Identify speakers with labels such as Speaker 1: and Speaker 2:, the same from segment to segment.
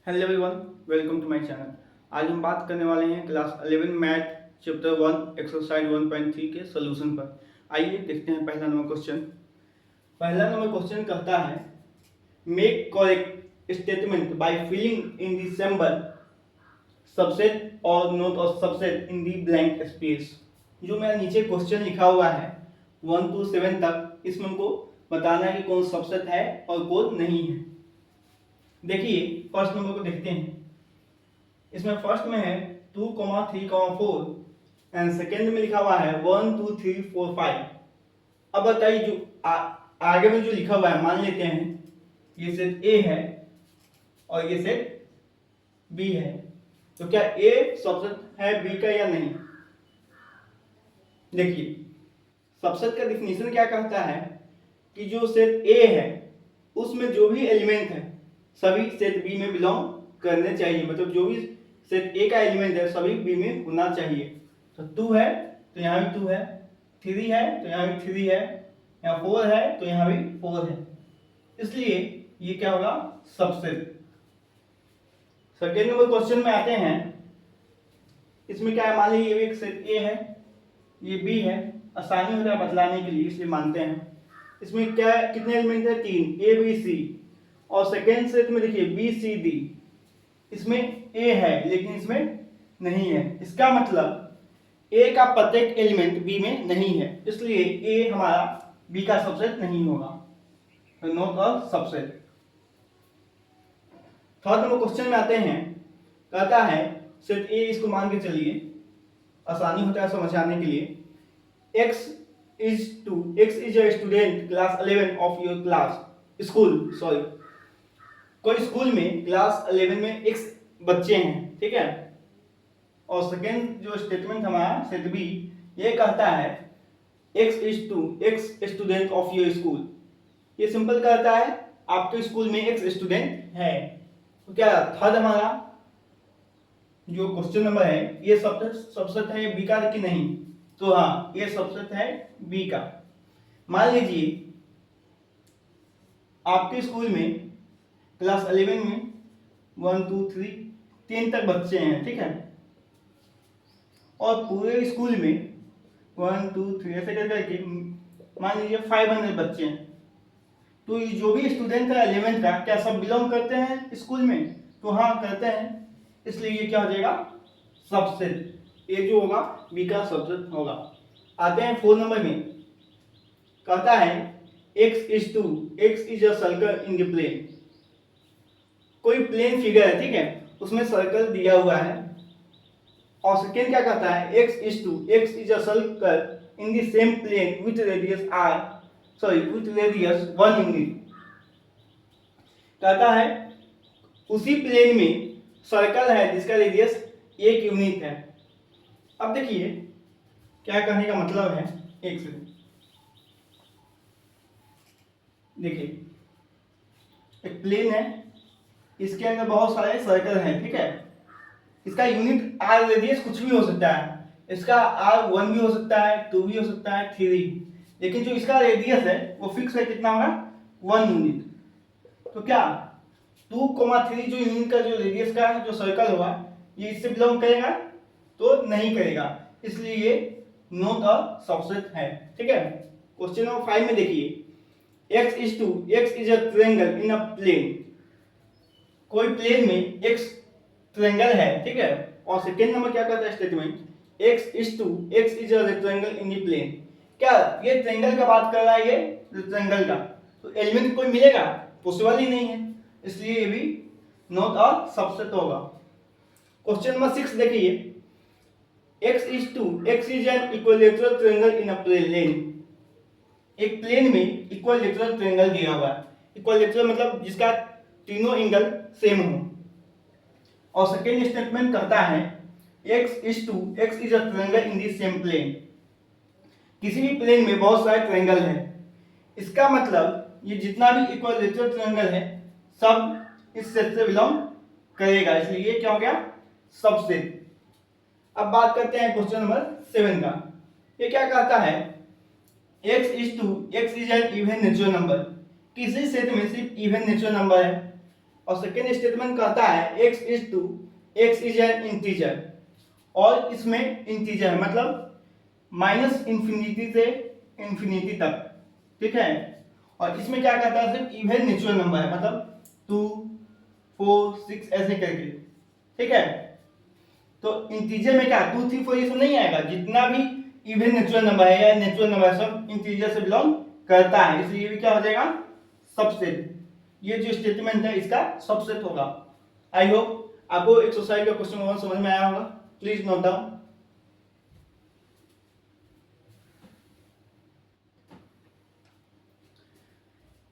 Speaker 1: Hello everyone, welcome to my channel. आज हम बात करने वाले हैं क्लास 11 मैथ चैप्टर 1 एक्सरसाइज 1.3 के सॉल्यूशन पर। आइए देखते हैं पहला नंबर क्वेश्चन। पहला नंबर क्वेश्चन कहता है make correct statement by filling in the symbol subset और not of subset in the blank space. जो मेरा नीचे क्वेश्चन लिखा हुआ है 1 to 7 तक, इसमें हमको बताना है कि कौन सबसेट है और कौन नहीं है। देखिए फर्स्ट नंबर को देखते हैं। इसमें फर्स्ट में है 2, 3, 4 एंड सेकेंड में लिखा हुआ है 1, 2, 3, 4, 5। अब बताइए जो आगे में जो लिखा हुआ है, मान लेते हैं ये सेट ए है और ये सेट बी है, तो क्या ए सबसेट है बी का या नहीं? देखिए सबसेट का डिफिनीशन क्या कहता है कि जो सेट ए है उसमें जो भी एलिमेंट है सभी सेट बी में बिलोंग करने चाहिए। मतलब जो भी सेट ए का एलिमेंट है सभी बी में होना चाहिए। तो 2 है तो यहाँ भी 2 है, 3 है तो यहाँ भी 3 है, यहाँ 4 है तो यहाँ भी 4 है, इसलिए ये क्या होगा? सबसेट। सेकेंड नंबर क्वेश्चन में आते हैं। इसमें क्या है, मान लीजिए ये भी एक सेट ए है, ये बी है, आसानी होता है बतलाने के लिए इसलिए मानते हैं। इसमें क्या है, कितने एलिमेंट है? 3, ए बी सी। और सेकेंड सेट में देखिए बी सी डी, इसमें ए है लेकिन इसमें नहीं है। इसका मतलब ए का प्रत्येक एलिमेंट बी में नहीं है, इसलिए ए हमारा बी का सबसेट नहीं होगा, not a subset. Third number question में आते हैं। कहता है सेट ए, इसको मान के चलिए, आसानी होता है समझाने के लिए। x is a student class 11 of your class school, sorry कोई स्कूल में क्लास 11 में x बच्चे हैं, ठीक है। और सेकेंड जो स्टेटमेंट हमारा सेट बी, ये कहता है x student of your school. ये सिंपल कहता है आपके स्कूल में x स्टूडेंट है। तो क्या थर्ड हमारा जो क्वेश्चन नंबर है ये सबसेट है बी का कि नहीं? तो हाँ, ये सबसेट है बी का। मान लीजिए आपके स्कूल में क्लास 11 में 1, 2, 3 तक बच्चे हैं, ठीक है। और पूरे स्कूल में 1, 2, 3 ऐसे करके मान लीजिए 500 बच्चे हैं। तो ये जो भी स्टूडेंट है 11 का, क्या सब बिलोंग करते हैं स्कूल में? तो हाँ करते हैं, इसलिए ये क्या हो जाएगा? सबसेट। ये जो होगा बी का सबसेट होगा। आते हैं 4 नंबर में। कहता है x is a circle in the plane. कोई प्लेन फिगर है, ठीक है, उसमें सर्कल दिया हुआ है। और सेकेंड क्या कहता है, x is a circle in the same plane with radius with radius 1 unit. कहता है उसी प्लेन में सर्कल है जिसका रेडियस 1 यूनिट है। अब देखिए क्या कहने का मतलब है, एक सेकंड देखिए, एक प्लेन है, इसके अंदर बहुत सारे सर्कल हैं, ठीक है। इसका यूनिट आर रेडियस कुछ भी हो सकता है, इसका आर 1 भी हो सकता है, 2 भी हो सकता है, 3, लेकिन जो इसका रेडियस है वो फिक्स है, कितना होगा? 1 यूनिट। तो क्या 2, 3 जो यूनिट का जो रेडियस का जो सर्कल होगा ये इससे बिलोंग करेगा? तो नहीं करेगा, इसलिए ये नॉट अ सबसेट है, ठीक है। क्वेश्चन नंबर 5 में देखिए x is a triangle in a plane. कोई प्लेन में x ट्रायंगल है, ठीक है। और सेकेंड नंबर क्या कहता है statement, x is a rectangle in the plane. क्या ये ट्रायंगल का बात कर रहा है? ये रेक्टेंगल का, तो एलिमेंट कोई मिलेगा? पॉसिबल ही नहीं है, इसलिए ये भी नॉट अ सबसेट होगा। क्वेश्चन नंबर 6 देखिए x is an equilateral triangle in a plane. एक प्लेन में इक्विलैटरल ट्रायंगल दिया हुआ है। इक्विलैटरल मतलब जिसका तीनों एंगल सेम हो। और सेकेंड स्टेटमेंट कहता है x is a triangle in the same plane. किसी भी प्लेन में बहुत सारे ट्रायंगल हैं, इसका मतलब ये जितना भी इक्विलैटरल ट्रायंगल है सब इस सेट से बिलोंग करेगा, इसलिए ये क्या हो गया? सबसेट। अब बात करते हैं क्वेश्चन नंबर 7 का। ये क्या कहता है, x is N even natural number. किसी सेट में सिर्फ इवन नेचुरल नंबर है, और सेकेंड स्टेटमेंट कहता है x इज एन इंटीजर, और इसमें इंटीजर है मतलब माइनस इंफिनिटी से इंफिनिटी तक, ठीक है। और इसमें क्या कहता है, सिर्फ इवन नेचुरल नंबर है, मतलब 2 4 6 ऐसे करके, ठीक है। तो इंटीजर में क्या 2 3 4 ये सब नहीं आएगा, जितना भी इवन नेचुरल नंबर है या नेचुरल नंबर है सब इंटीजर से बिलोंग करता है, इसलिए ये भी क्या हो जाएगा, सबसेट। ये जो स्टेटमेंट है इसका सबसेट होगा। आई होप आपको एक्सरसाइज का क्वेश्चन नंबर समझ में आया होगा। Please note down.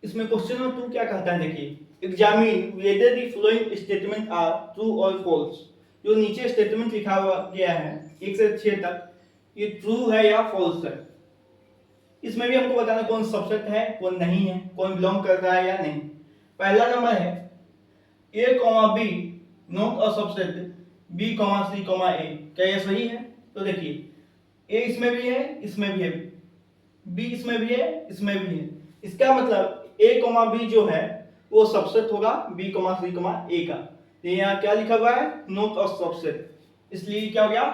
Speaker 1: इसमें क्वेश्चन नंबर 2 क्या कहता है, देखिए, examine whether the following statement are true और फॉल्स। जो नीचे स्टेटमेंट लिखा हुआ गया है 1 से 6 तक, ये ट्रू है या फॉल्स है। इसमें भी हमको बताना कौन सबसेट है कौन नहीं है, कौन बिलोंग कर रहा है या नहीं। पहला नंबर है a, b not a subset b, c, a। क्या ये सही है? तो देखिए a इसमें भी है, इसमें भी है, b इसमें भी है, इसमें भी है। इसका मतलब a, b जो है वो सबसेट होगा b, c, a का। तो यहाँ क्या लिखा हुआ है, नॉट अ सबसेट, इसलिए क्या हो गया,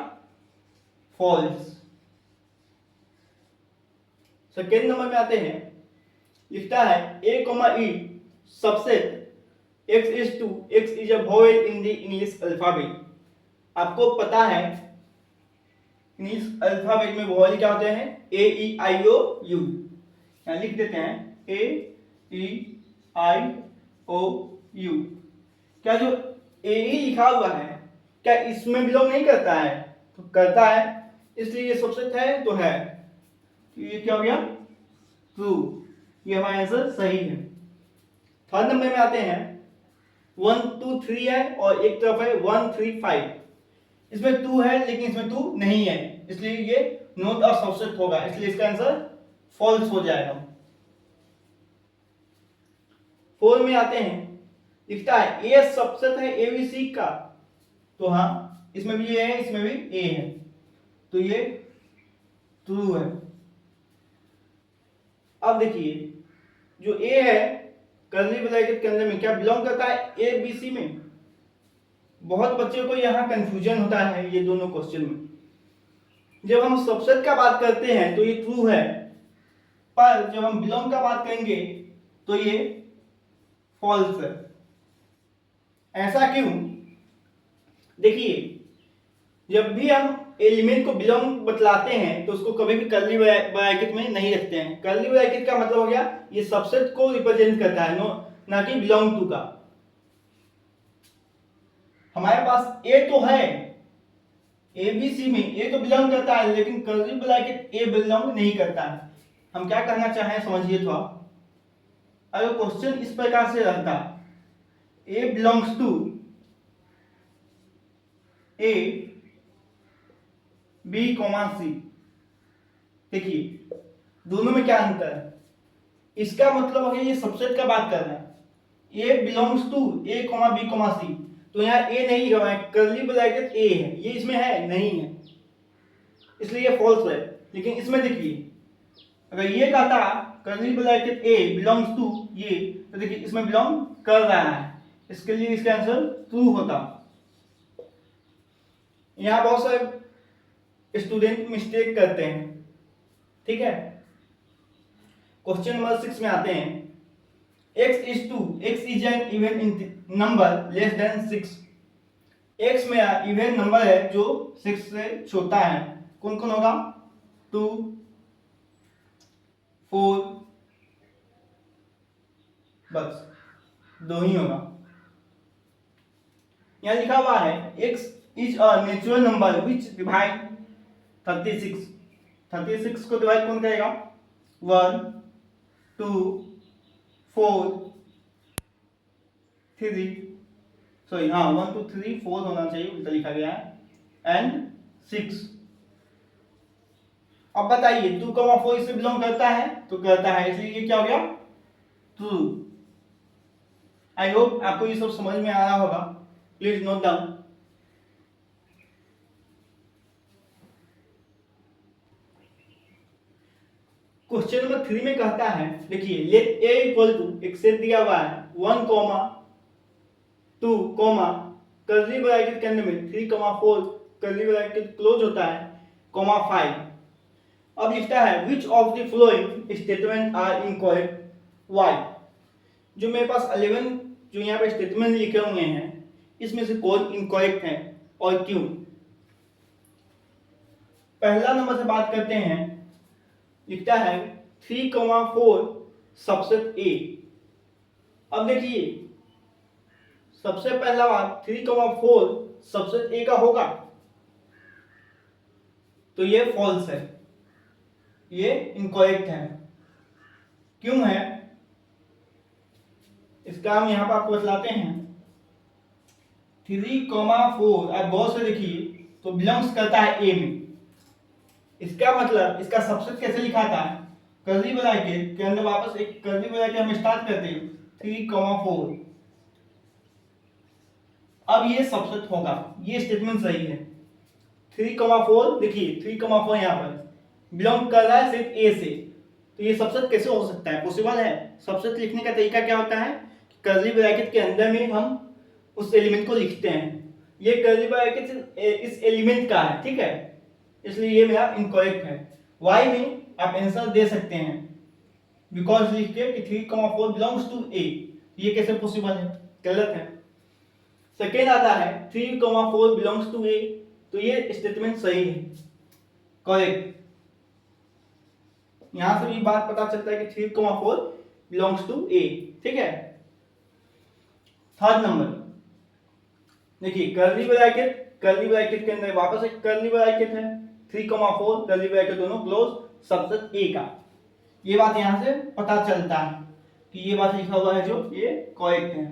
Speaker 1: फॉल्स। सेकेंड नंबर में आते हैं, लिखता है a, e subset x is a vowel in the English alphabet। आपको पता है इंग्लिश अल्फाबेट में वॉवेल क्या होते हैं, a, e, i, o, u। यहाँ लिख देते हैं a, e, i, o, u। क्या जो a, e लिखा हुआ है क्या इसमें बिलोंग नहीं करता है? तो करता है, इसलिए ये सबसेट है तो है। तो ये क्या हो गया, ट्रू। ये हमारा आंसर सही है। थर्ड नंबर में आते हैं, 1 2 3 है और एक तरफ है 1 3 5। इसमें 2 है लेकिन इसमें 2 नहीं है, इसलिए ये नॉट अ सबसेट होगा, इसलिए इसका आंसर फॉल्स हो जाएगा। 4 में आते हैं, लिखता है ए सबसेट है एबीसी का। तो हाँ, इसमें भी ए है, इसमें भी ए है, तो ये ट्रू है। अब देखिए जो ए है कर्ली ब्रैकेट के अंदर में क्या बिलोंग करता है, ए बी सी में। बहुत बच्चों को यहाँ कंफ्यूजन होता है ये दोनों क्वेश्चन में। जब हम सबसेट का बात करते हैं तो ये ट्रू है, पर जब हम बिलोंग का बात करेंगे तो ये फॉल्स है। ऐसा क्यों? देखिए जब भी हम एलिमेंट को बिलोंग बतलाते हैं तो उसको कभी भी कर्ली ब्रैकेट में नहीं रखते हैं। कर्ली ब्रैकेट का मतलब हो गया ये सबसेट को रिप्रेजेंट करता है, ना कि बिलोंग टू का। हमारे पास ए तो है, एबीसी में ए तो बिलोंग करता है, लेकिन कर्ली ब्रैकेट ए बिलोंग नहीं करता है। हम क्या कहना चाहें समझिए थोड़ा। अगर क्वेश्चन इस प्रकार से रहता, a belongs to a b c, देखिए दोनों में क्या अंतर है। इसका मतलब हो गया ये सबसेट का बात कर रहे हैं, a belongs to a b c. तो यहाँ ए नहीं है, कर्ली ब्रैकेट ए है, ये इसमें है नहीं है, इसलिए ये फॉल्स है। लेकिन इसमें देखिए अगर ये कहता curly bracket A belongs to ये, तो देखिए इसमें बिलोंग कर रहा है, इसके लिए इसका आंसर ट्रू होता। यहाँ बहुत सारे स्टूडेंट मिस्टेक करते हैं, ठीक है। क्वेश्चन नंबर 6 में आते हैं, x is an even number less than 6। x में इवन नंबर है जो 6 से छोटा है। कौन कौन होगा, 2 4, बस 2 ही होगा। यहाँ लिखा हुआ है x is a natural number which divide 36। 36 को डिवाइड कौन करेगा, 1 2 4 3, सॉरी हाँ 1 2 3 4 होना चाहिए, उल्टा लिखा गया है, एंड 6। अब बताइए 2 4 इससे बिलोंग करता है, तो करता है, इसलिए ये क्या हो गया, ट्रू। आई होप आपको ये सब समझ में आ रहा होगा। Please note down. Question number 3 में कहता है, देखिए लेट ए इक्वल टू एक सेट दिया हुआ है 1 2 कोमा कर्ली ब्रैकेट के अंदर में 3 कोमा 4 कर्ली ब्रैकेट क्लोज होता है कोमा 5। अब लिखता है which of the following statement are incorrect why. जो मेरे पास 11 जो यहाँ पे स्टेटमेंट लिखे हुए हैं इसमें से कौन इनकरेक्ट है और क्यों। पहला नंबर से बात करते हैं, लिखता है 3,4 सबसेट ए। अब देखिए सबसे पहला बात 3,4 सबसेट ए का होगा तो ये फॉल्स है, ये इनकरेक्ट है। क्यों है इसका हम यहां पर आपको बतलाते हैं। 3,4 आप गौर से देखिए तो बिलोंग्स करता है ए में। इसका मतलब इसका सबसेट कैसे लिखा था, कर्ली ब्रैकेट के अंदर वापस एक कर्ली ब्रैकेट हम स्टार्ट करते हैं 3,4। अब ये सबसेट होगा, ये स्टेटमेंट सही है। 3,4 देखिए 3,4 यहाँ पर बिलोंग कर रहा है सिर्फ ए से, तो ये सबसेट कैसे हो सकता है, पॉसिबल है। सबसेट लिखने का तरीका क्या होता है, कर्ली ब्रैकेट के अंदर में हम उस एलिमेंट को लिखते हैं। ये कर्ली ब्रैकेट इस एलिमेंट का है, ठीक है, इसलिए ये मेरा इनकरेक्ट है। वाई में आप आंसर दे सकते हैं बिकॉज लिख के कि 3,4 बिलोंग्स टू ए। ये कैसे पॉसिबल है, गलत है। सेकेंड आता है 3,4 बिलोंग्स टू ए, तो ये स्टेटमेंट सही है, करेक्ट। यहां से भी बात पता चलता है कि 3,4 बिलोंग्स टू ए, ठीक है। थर्ड नंबर देखिए कर्ली ब्रैकेट के अंदर वापस एक कर्ली ब्रैकेट है, 3,4 कर्ली ब्रैकेट दोनों क्लोज सबसेट ए का। ये बात यहां से पता चलता है कि ये बात लिखा हुआ है जो ये करेक्ट है।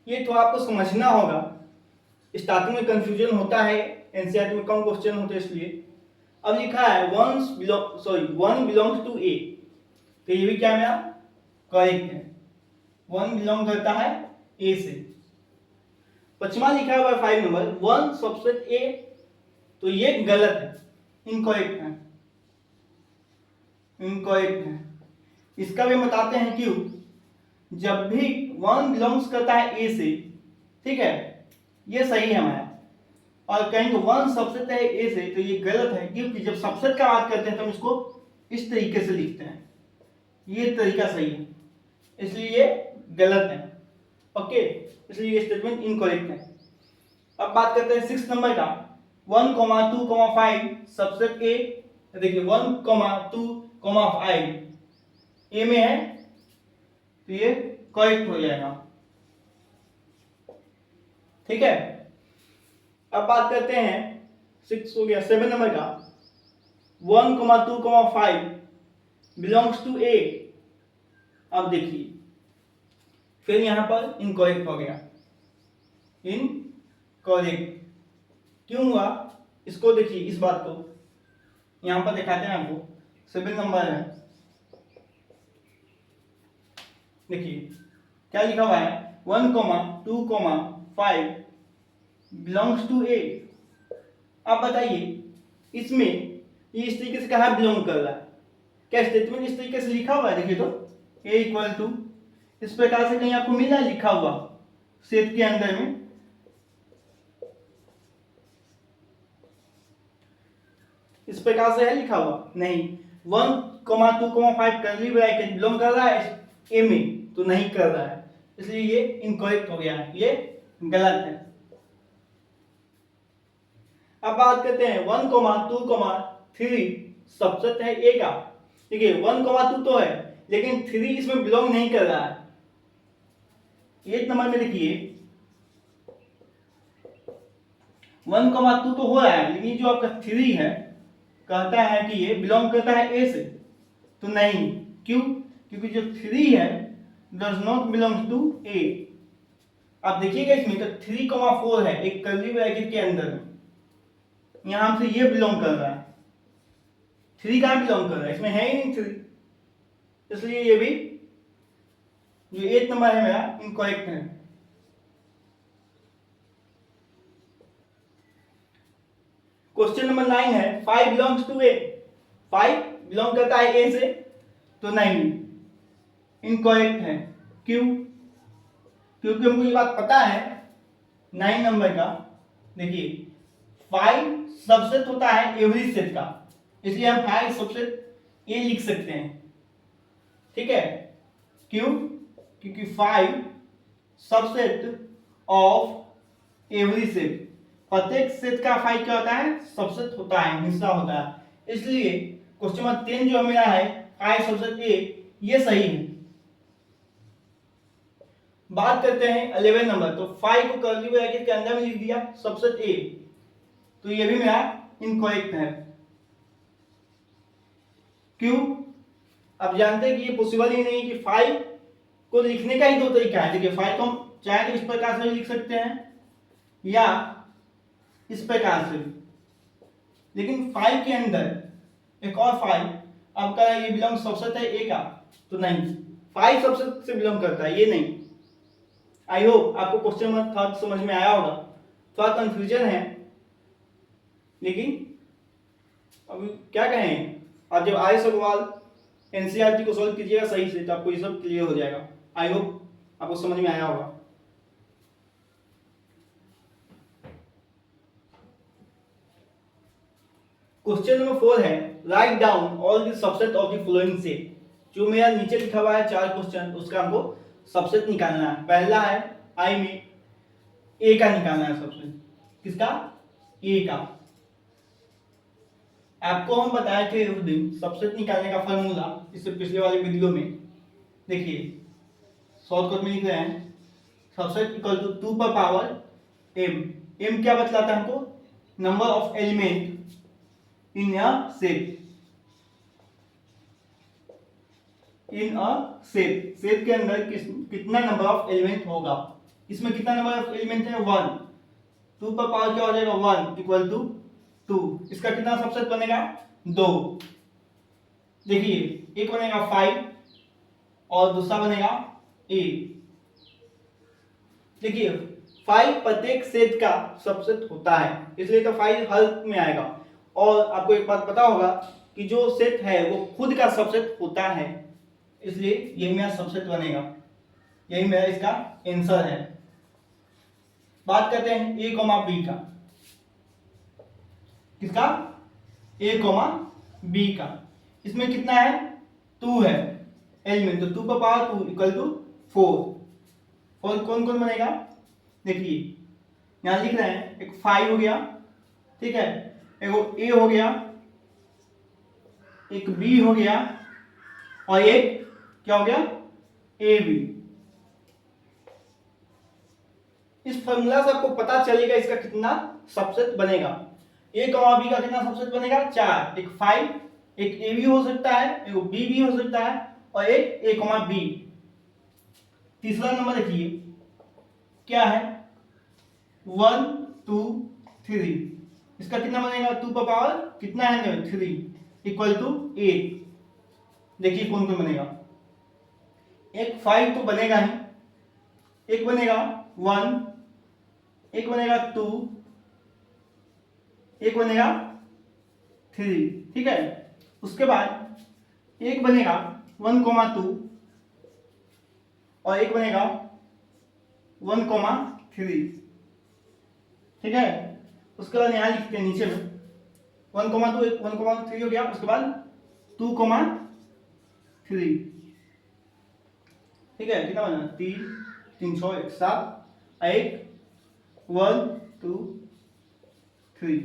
Speaker 1: ये तो आपको समझना होगा, स्टार्टिंग में कंफ्यूजन होता है, एनसीईआरटी में कम क्वेश्चन होते हैं इसलिए। अब लिखा है वन बिलोंग्स टू ए, तो ये भी क्या मेरा करेक्ट है, 1 बिलोंग करता है ए से। पचमा लिखा हुआ है 5 नंबर 1 सबसेट ए, तो ये गलत है, इनकरेक्ट है, इसका भी बताते हैं क्यों। जब भी 1 बिलोंग्स करता है ए से, ठीक है, ये सही है हमारा, और कहेंगे 1 सबसेट है ए से, तो ये गलत है, क्योंकि जब सबसेट का बात करते हैं तो हम इसको इस तरीके से लिखते हैं, ये तरीका सही है, इसलिए ये गलत है, ओके, इसलिए ये स्टेटमेंट इनकरेक्ट है। अब बात करते हैं 6 नंबर का 1, 2, 5 सबसेट ए। देखिए 1, 2, 5 ए में है, तो ये करेक्ट हो जाएगा, ठीक है। अब बात करते हैं 6 हो गया, 7 नंबर का 1, 2, 5 बिलोंग्स टू ए। अब देखिए फिर यहां पर इनकरेक्ट हो गया, इनकरेक्ट क्यों हुआ, इसको देखिए, इस बात को यहां पर दिखाते हैं आपको। 7 नंबर है, देखिए क्या लिखा हुआ है 1, 2, 5 बिलोंग्स टू ए। अब बताइए इसमें ये इस तरीके से कहाँ बिलोंग कर रहा है, क्या स्टेटमेंट इस तरीके से लिखा हुआ है, देखिए तो ए इक्वल टू इस प्रकार से कहीं आपको मिला लिखा हुआ सेट के अंदर में, इस प्रकार से है लिखा हुआ नहीं। 1, 2, 5 कर्ली ब्रैकेट बिलोंग कर रहा है ए में, तो नहीं कर रहा है, इसलिए ये इनकरेक्ट हो गया है, ये गलत है। अब बात करते हैं 1, 2, 3 सबसेट है ए का। देखिए 1, 2 तो है, लेकिन 3 इसमें बिलोंग नहीं कर रहा है। 8 नंबर में देखिए 1, 2 तो हो रहा है, लेकिन जो आपका 3 है कहता है कि ये बिलोंग करता है ए से, तो नहीं। क्यों, क्योंकि जो 3 है डज नॉट बिलोंग टू ए। आप देखिएगा इसमें तो 3, 4 है एक कर्ली ब्रैकेट के अंदर में, यहां से ये बिलोंग कर रहा है, 3 कहां बिलोंग कर रहा है, इसमें है ही नहीं 3, इसलिए ये भी जो 8 नंबर है मेरा इनकरेक्ट है। क्वेश्चन नंबर 9 है 5 बिलोंग्स टू ए। 5 बिलोंग करता है ए से, तो नहीं, इनकरेक्ट है। क्यों? क्योंकि हमको ये बात पता है 9 नंबर का, देखिए 5 सबसेट होता है एवरी सेट का, इसलिए हम 5 सबसेट ये लिख सकते हैं, ठीक है। क्यों? क्योंकि 5 सबसेट ऑफ एवरी सेट, प्रत्येक सेट का 5 क्या होता है? सबसेट होता है, हिस्सा होता है। इसलिए क्वेश्चन नंबर 10 जो मिला है 5 सबसेट ए, ये सही है। बात करते हैं 11 नंबर, तो 5 को कर्ली ब्रैकेट के अंदर में लिख दिया सबसेट ए, तो ये भी मेरा इनकरेक्ट है। क्यों? अब जानते हैं कि ये पॉसिबल ही नहीं कि 5 को लिखने का ही दो तरीका है। देखिए 5 को हम चाहे तो इस प्रकार से लिख सकते हैं या इस प्रकार से, लेकिन 5 के अंदर एक और 5 आपका ये बिलोंग सबसेट है ए का, तो नहीं, 5 सबसेट से बिलोंग करता है, ये नहीं। आई होप आपको क्वेश्चन नंबर 3 समझ में आया होगा, थोड़ा कंफ्यूजन है, लेकिन अभी क्या कहें, आप जब आए सवाल एनसीईआरटी को सॉल्व कीजिएगा सही से तो आपको ये सब क्लियर हो जाएगा। आई होप आपको समझ में आया होगा। क्वेश्चन नंबर 4 है, write down all the subset of the following set. जो मेरा नीचे लिखा हुआ है 4 क्वेश्चन, उसका हमको सबसेट निकालना है। पहला है आई में ए का निकालना है सबसेट, किसका? ए का। आपको हम बताए थे उस दिन सबसेट निकालने का फॉर्मूला, इससे पिछले वाले वीडियो में। देखिए शॉर्टकट में लिख रहे हैं, सबसेट इक्वल टू 2 पर पावर एम। एम क्या बतलाता है हमको? Number of element in a set. In a set, set के अंदर कितना नंबर ऑफ एलिमेंट होगा। इसमें कितना नंबर ऑफ एलिमेंट है? 1। 2 पर पावर क्या हो जाएगा? 1 इक्वल टू 2। इसका कितना सबसेट बनेगा? 2। देखिए एक बनेगा 5 और दूसरा बनेगा 8। देखिए 5 प्रत्येक सेट का सबसेट होता है, इसलिए तो 5 हर में आएगा। और आपको एक बात पता होगा कि जो सेट है वो खुद का सबसेट होता है, इसलिए यही मेरा सबसेट बनेगा, यही मेरा इसका आंसर है। बात करते हैं ए कॉमा बी का, किसका? ए कॉमा बी का। इसमें कितना है? 2 है एलिमेंट, तो 2 पर पावर 2 इक्वल टू 4। और कौन कौन बनेगा? देखिए यहां लिख रहे हैं, एक 5 हो गया, ठीक है, एक ए हो गया, एक बी हो गया, और एक क्या हो गया? A B. इस फॉर्मूला से आपको पता चलेगा इसका कितना सबसेट बनेगा। ए कॉमा बी का कितना सबसेट बनेगा? 4। एक 5, एक ए भी हो सकता है, एक बी भी हो सकता है, और एक ए कॉमा बी। तीसरा नंबर देखिए क्या है? 1 2 3। इसका कितना बनेगा? 2 पर पावर कितना है? 3 इक्वल टू 8। देखिए कौन कौन बनेगा। एक 5 तो बनेगा ही, एक बनेगा 1, एक बनेगा 2, एक बनेगा 3, ठीक है। उसके बाद एक बनेगा 1,2 और एक बनेगा 1,3, ठीक है। उसके बाद यहां लिखते हैं नीचे में 1,2 1,3 हो गया, उसके बाद 2,3, ठीक है। कितना बना? 3 3 6 1 7 1 1 2 3।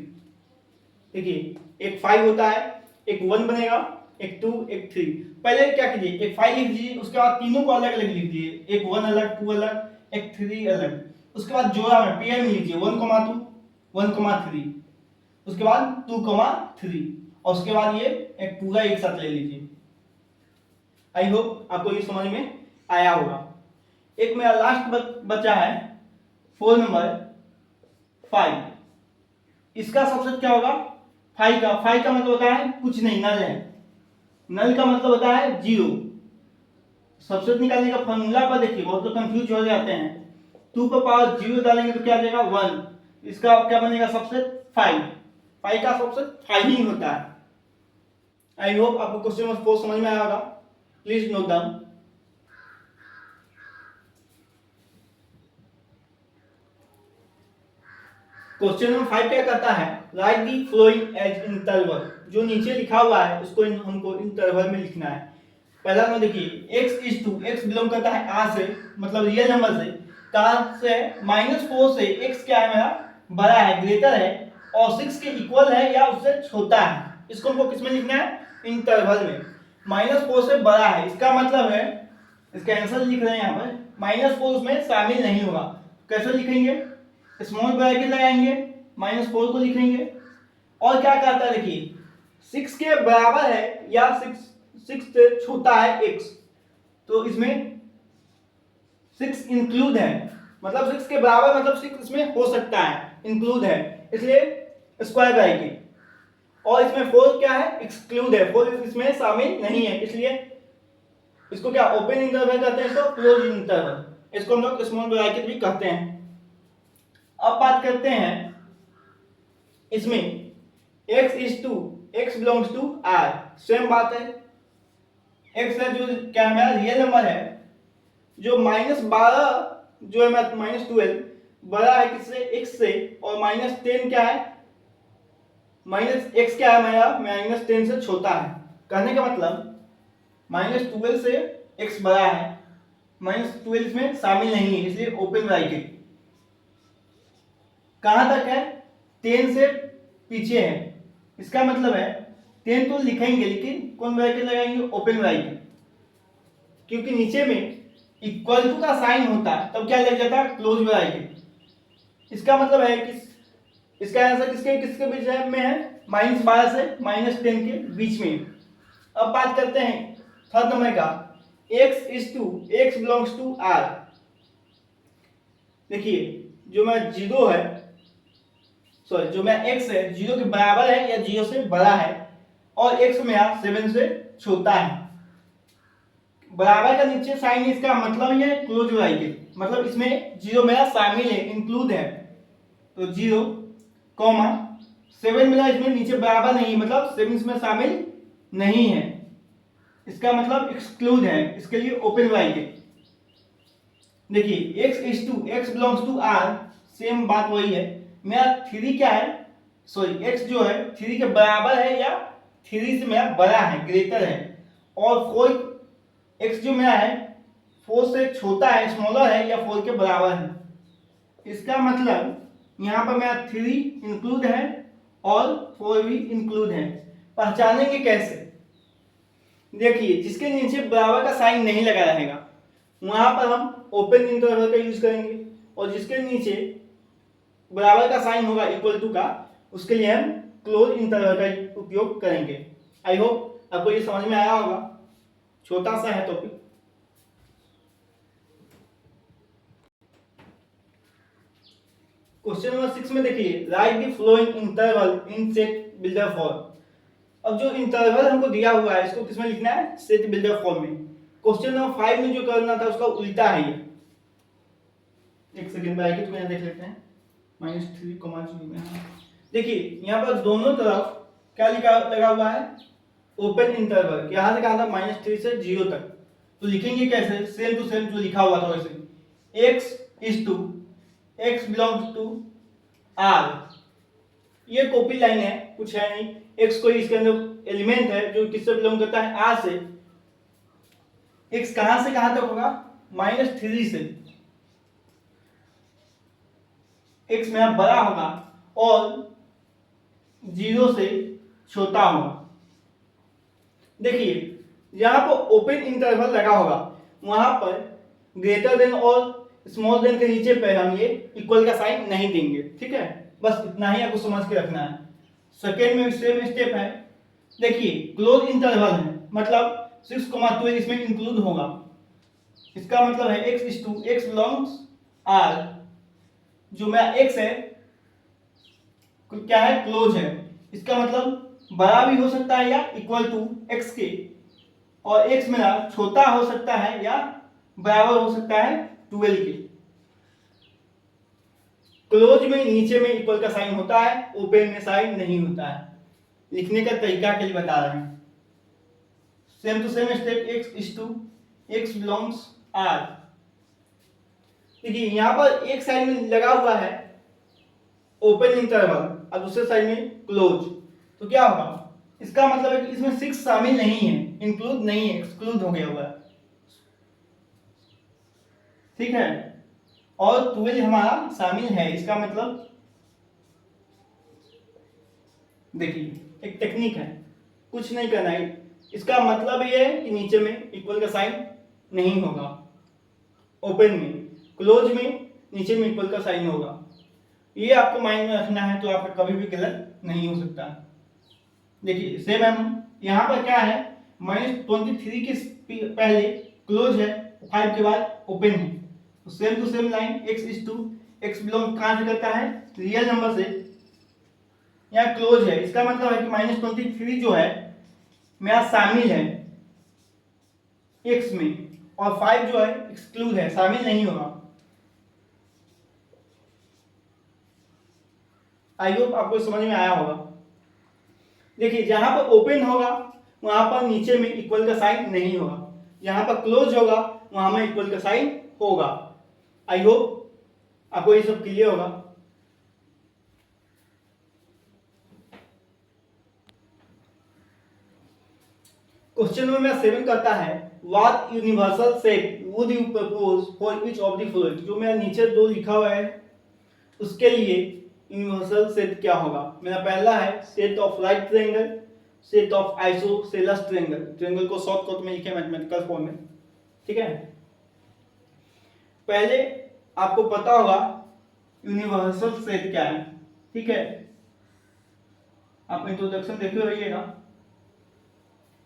Speaker 1: देखिए एक 5 होता है, एक 1 बनेगा, एक 2 एक 3। पहले क्या कीजिए, एक 5 लिख दीजिए, उसके बाद तीनों को अलग अलग लिख दीजिए, एक 1 अलग, 2 अलग, एक 3 अलग। उसके बाद जोड़ा में पेयर में लीजिए 1,2 1,3, उसके बाद 2,3, और उसके बाद ये एक पूरा एक साथ ले लीजिए। आई होप आपको ये समझ में आया होगा। एक मेरा लास्ट बचा है 4 नंबर 5। इसका सबसेट क्या होगा? 5 का। 5 का मतलब होता है कुछ नहीं, नल है। नल का मतलब होता है 0। सबसेट निकालने का फॉर्मूला पर देखिए बहुत तो कंफ्यूज हो जाते हैं। 2 पर पावर 0 डालेंगे तो क्या आ जाएगा? 1। इसका क्या बनेगा सबसेट? 5। 5 का सबसेट 5 ही होता है। आई होप आपको क्वेश्चन नंबर 4 समझ में आया होगा। Please note down. Question number 5 क्या कहता है, write the following as interval. जो नीचे लिखा हुआ है उसको हमको इंटरवल में लिखना है। पहला नंबर देखिए, x is two, x belong करता है r से, मतलब रियल नंबर से। कहां से? -4 से। x क्या है मेरा? बड़ा है, ग्रेटर है, और 6 के इक्वल है या उससे छोटा है। इसको हमको किस में लिखना है? इंटरवल में। -4 से बड़ा है, इसका मतलब है, इसका आंसर लिख रहे हैं यहाँ पर, -4 उसमें शामिल नहीं होगा। कैसे लिखेंगे? स्मॉल ब्रैकेट लगाएंगे, -4 को लिखेंगे। और क्या कहता है देखिए, 6 के बराबर है या 6 से छोटा है x, तो इसमें 6 इंक्लूड है, मतलब 6 के बराबर मतलब 6 इसमें हो सकता है, इंक्लूड है, इसलिए स्क्वायर ब्रैकेट। और इसमें 4 क्या है? एक्सक्लूड है, 4 इसमें शामिल नहीं है, इसलिए इसको क्या ओपन इंटरवल कहते हैं, इसको क्लोज इंटरवल, इसको हम लोग स्मॉल ब्रैकेट भी कहते हैं। अब बात करते हैं इसमें x is two, x belongs to r, same बात है। x है जो क्या है मेरा रियल नंबर है, जो -12 जो है मेरा -12 बड़ा है किससे? x से, और -10 क्या है? -x क्या है मेरा? -10 से छोटा है। कहने का मतलब -12 से x बड़ा है, -12 इसमें शामिल नहीं है, इसलिए ओपन ब्रैकेट। कहां तक है? 10 से पीछे है, इसका मतलब है 10 तो लिखेंगे, लेकिन कौन ब्रैकेट लगाएंगे? ओपन ब्रैकेट, क्योंकि नीचे में इक्वल टू का साइन होता है, तब क्या लग जाता है? Close bracket. इसका मतलब है कि इसका आंसर किसके किसके बीच में है? -12 से -10 के बीच में। अब बात करते हैं थर्ड नंबर का, x is two, x belongs to r। देखिए जो मैं 0 है, सॉरी जो मैं x है 0 के बराबर है या 0 से बड़ा है, और x मेरा 7 से छोटा है। बराबर का नीचे साइन, इसका मतलब ये क्लोज ब्रैकेट, मतलब इसमें 0 मेरा शामिल है, इंक्लूड है, तो 0 कॉमा 7 मेरा इसमें नीचे बराबर नहीं, मतलब 7 इसमें शामिल नहीं है, इसका मतलब एक्सक्लूड है, इसके लिए ओपन ब्रैकेट। देखिए x is two, x belongs to r, same बात वही है। मेरा 3 क्या है, सॉरी x जो है 3 के बराबर है या 3 से मेरा बड़ा है, ग्रेटर है, और 4 x जो मेरा है 4 से छोटा है, स्मॉलर है, या 4 के बराबर है। इसका मतलब यहाँ पर मेरा 3 इंक्लूड है और 4 भी इंक्लूड है। पहचानेंगे कैसे? देखिए जिसके नीचे बराबर का साइन नहीं लगा रहेगा वहां पर हम ओपन इंटरवल का यूज करेंगे, और जिसके नीचे बराबर का साइन होगा इक्वल टू का, उसके लिए हम क्लोज इंटरवल का उपयोग करेंगे। आई होप आपको ये समझ में आया होगा, छोटा सा है टॉपिक। क्वेश्चन नंबर 6 में देखिए, right the flowing interval in set builder form. अब जो इंटरवल हमको दिया हुआ है इसको किसमें लिखना है? सेट बिल्डर फॉर्म में। क्वेश्चन नंबर 5 में जो करना था उसका उल्टा है ये। एक सेकंड ब्रैकेट में देख लेते हैं, -3, में। देखिए यहाँ पर दोनों तरफ क्या लिखा लगा हुआ है? Open interval. यहाँ से कहा था -3 से 0 तक, तो लिखेंगे कैसे? सेम टू सेम जो लिखा हुआ था वैसे। x is two, x belongs to r, ये कॉपी लाइन है, कुछ है नहीं। x कोई इसके अंदर एलिमेंट है जो किससे बिलोंग करता है? r से। x कहां से कहां तक होगा? -3 से। x मेरा बड़ा होगा और 0 से छोटा होगा। देखिए यहां पर ओपन इंटरवल लगा होगा, वहां पर ग्रेटर देन और स्मॉल देन के नीचे पे हम ये इक्वल का साइन नहीं देंगे, ठीक है? बस इतना ही आपको समझ के रखना है। सेकेंड में सेम स्टेप है। देखिए क्लोज इंटरवल है, मतलब 6,12 इसमें इंक्लूड होगा। इसका मतलब है x is two, x belongs r, जो मेरा x है क्या है? क्लोज है। इसका मतलब बड़ा भी हो सकता है या इक्वल टू x के, और x मेरा छोटा हो सकता है या बराबर हो सकता है 12 के। क्लोज में नीचे में इक्वल का साइन होता है, ओपन में साइन नहीं होता है। लिखने का तरीका के लिए बता रहे हैं। Same to same step, x is two, x belongs r। देखिए यहां पर एक साइड में लगा हुआ है ओपन इंटरवल और दूसरे साइड में क्लोज, तो क्या होगा, इसका मतलब है कि इसमें 6 शामिल नहीं है, इंक्लूड नहीं है, एक्सक्लूड हो गया हुआ है, ठीक है। और 12 हमारा शामिल है, इसका मतलब देखिए एक टेक्निक है, कुछ नहीं करना है, इसका मतलब ये है कि नीचे में इक्वल का साइन नहीं होगा, ओपन में, क्लोज में नीचे में इक्वल का साइन होगा, ये आपको माइंड में रखना है, तो आपका कभी भी गलत नहीं हो सकता। देखिए सेम हम यहाँ पर क्या है, -23 के पहले क्लोज है, 5 के बाद ओपन है, तो same to same line x belong कहाँ से करता है, रियल नंबर से, यहाँ क्लोज है, इसका मतलब है कि -23 जो है मेरा शामिल है x में, और 5 जो है एक्सक्लूड है, शामिल नहीं होगा। आई होप आपको समझ में आया होगा। देखिए जहां पर ओपन होगा वहां पर नीचे में इक्वल का साइन नहीं होगा, जहां पर क्लोज होगा वहां में इक्वल का साइन होगा। आई होप आपको ये सब क्लियर होगा। क्वेश्चन नंबर 7 करता है, what universal set would you propose for each of the following. जो मेरा नीचे दो लिखा हुआ है उसके लिए यूनिवर्सल सेट क्या होगा। मेरा पहला है set of right triangle, set of isosceles triangle, triangle को शॉर्टकट में लिखे मैथमेटिकल फॉर्म में, ठीक है। पहले आपको पता होगा यूनिवर्सल सेट क्या है, ठीक है, आप इंट्रोडक्शन देखे रहिएगा।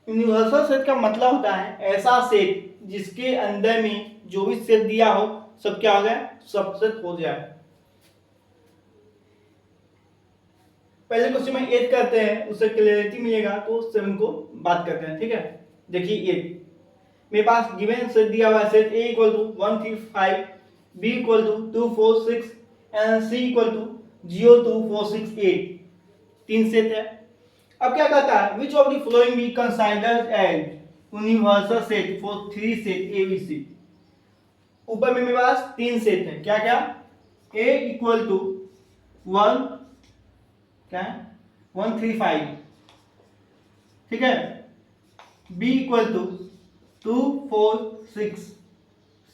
Speaker 1: यूनिवर्सल सेट का मतलब होता है ऐसा सेट जिसके अंदर में जो भी सेट दिया हो सब क्या हो जाए, सबसेट हो जाए। पहले क्वेश्चन में 8 करते हैं, उससे क्लियरिटी मिलेगा, तो 7 को बात करते हैं, ठीक है। देखिए 8 मेरे पास गिवन सेट दिया हुआ है, set A equal to 1 3 5, B equal to 2 4 6 and C equal to 0 2 4 6 8, तीन सेट है। अब क्या कहता है, which of the following be considered as universal set for 3 set ABC। ऊपर में मेरे पास तीन सेट है, क्या क्या, A इक्वल टू 1 क्या है 1 3 5, ठीक है, B equal to 2 4 6,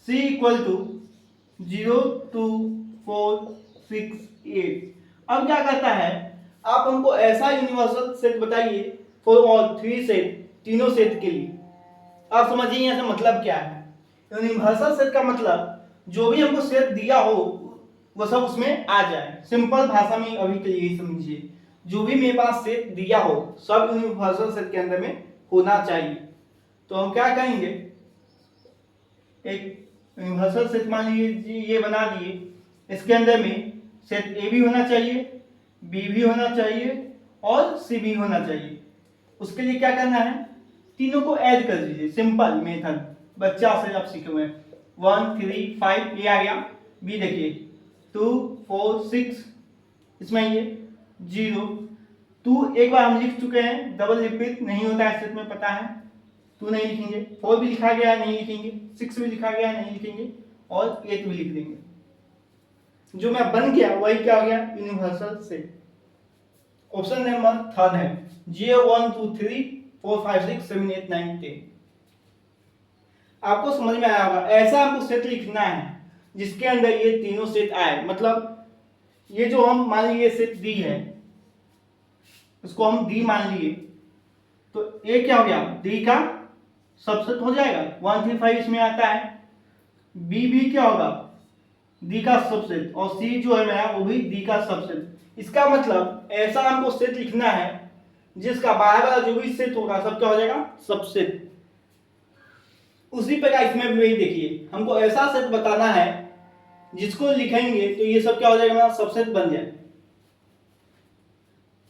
Speaker 1: C equal to 0 2 4 6 8। अब क्या करता है, आप हमको ऐसा यूनिवर्सल सेट बताइए फॉर ऑल 3 सेट, तीनों सेट के लिए। आप समझिए यहाँ से मतलब क्या है। यूनिवर्सल सेट का मतलब जो भी हमको सेट दिया हो वो सब उसमें आ जाए। सिंपल भाषा में अभी के लिए समझिए, जो भी मेरे पास सेट दिया हो सब यूनिवर्सल सेट के अंदर में होना चाहिए। तो हम क्या करेंगे, एक यूनिवर्सल सेट मान लीजिए ये बना दिए, इसके अंदर में सेट ए भी होना चाहिए, बी भी होना चाहिए और सी भी होना चाहिए। उसके लिए क्या करना है, तीनों को ऐड कर दीजिए, सिंपल मेथड, बच्चा से आप सीखे हुए। 1 3 5 ये आ गया, बी देखिए 2 4 6, इसमें ये 0 2 एक बार हम लिख चुके हैं, डबल रिपीट नहीं होता है सेट में, पता है, 2 नहीं लिखेंगे, 4 भी लिखा गया है नहीं लिखेंगे, 6 भी लिखा गया है नहीं लिखेंगे, और 8 भी लिख देंगे। जो मैं बन गया वही क्या हो गया, यूनिवर्सल सेट। ऑप्शन नंबर 3 है, J 1 2 3 4 5 6 7 8 9 10। आपको समझ में आया होगा, ऐसा आपको सेट लिखना है जिसके अंदर ये तीनों सेट आए। मतलब ये जो हम मान लीजिए सेट दी है, इसको हम डी मान लिए, तो ए क्या हो गया, डी का सबसेट हो जाएगा, 1 3 5 इसमें आता है। बी भी क्या होगा, डी का सबसेट, और सी जो है मेरा वो भी डी का सबसेट। इसका मतलब ऐसा हमको सेट लिखना है जिसका बाहर वाला जो भी सेट होगा सब क्या हो जाएगा, सबसेट। उसी प्रकार इसमें भी वही देखिए, हमको ऐसा सेट बताना है जिसको लिखेंगे तो ये सब क्या हो जाएगा, मेरा सबसेट बन जाए।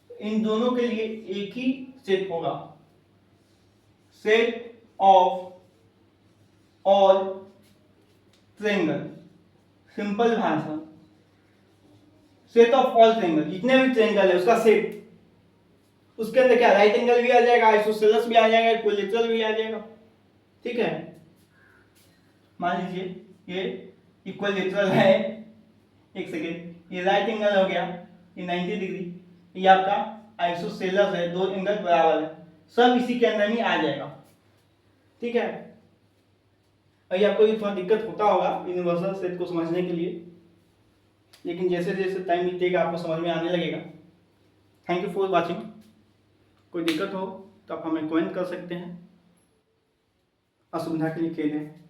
Speaker 1: इन दोनों के लिए एक ही सेट होगा, set of all triangle. Simple भाषा, सेट ऑफ ऑल ट्रायंगल, जितने भी ट्रायंगल है उसका सेट, उसके अंदर क्या राइट एंगल भी आ जाएगा, आइसोसेलेस भी आ जाएगा, इक्विलैटरल भी आ जाएगा, ठीक है। मान लीजिए ये इक्विलैटरल है, एक सेकेंड, ये राइट एंगल हो गया, ये 90 डिग्री, ये आपका आइसोसेलेस है, दो एंगल बराबर है, सब इसी के अंदर में आ जाएगा। ठीक है, और ये आपको ये थोड़ा दिक्कत होता होगा यूनिवर्सल सेट को समझने के लिए, लेकिन जैसे जैसे टाइम बीतेगा आपको समझ में आने लगेगा। Thank you for watching. कोई दिक्कत हो तो आप हमें कमेंट कर सकते हैं। असुविधा के लिए खेद है।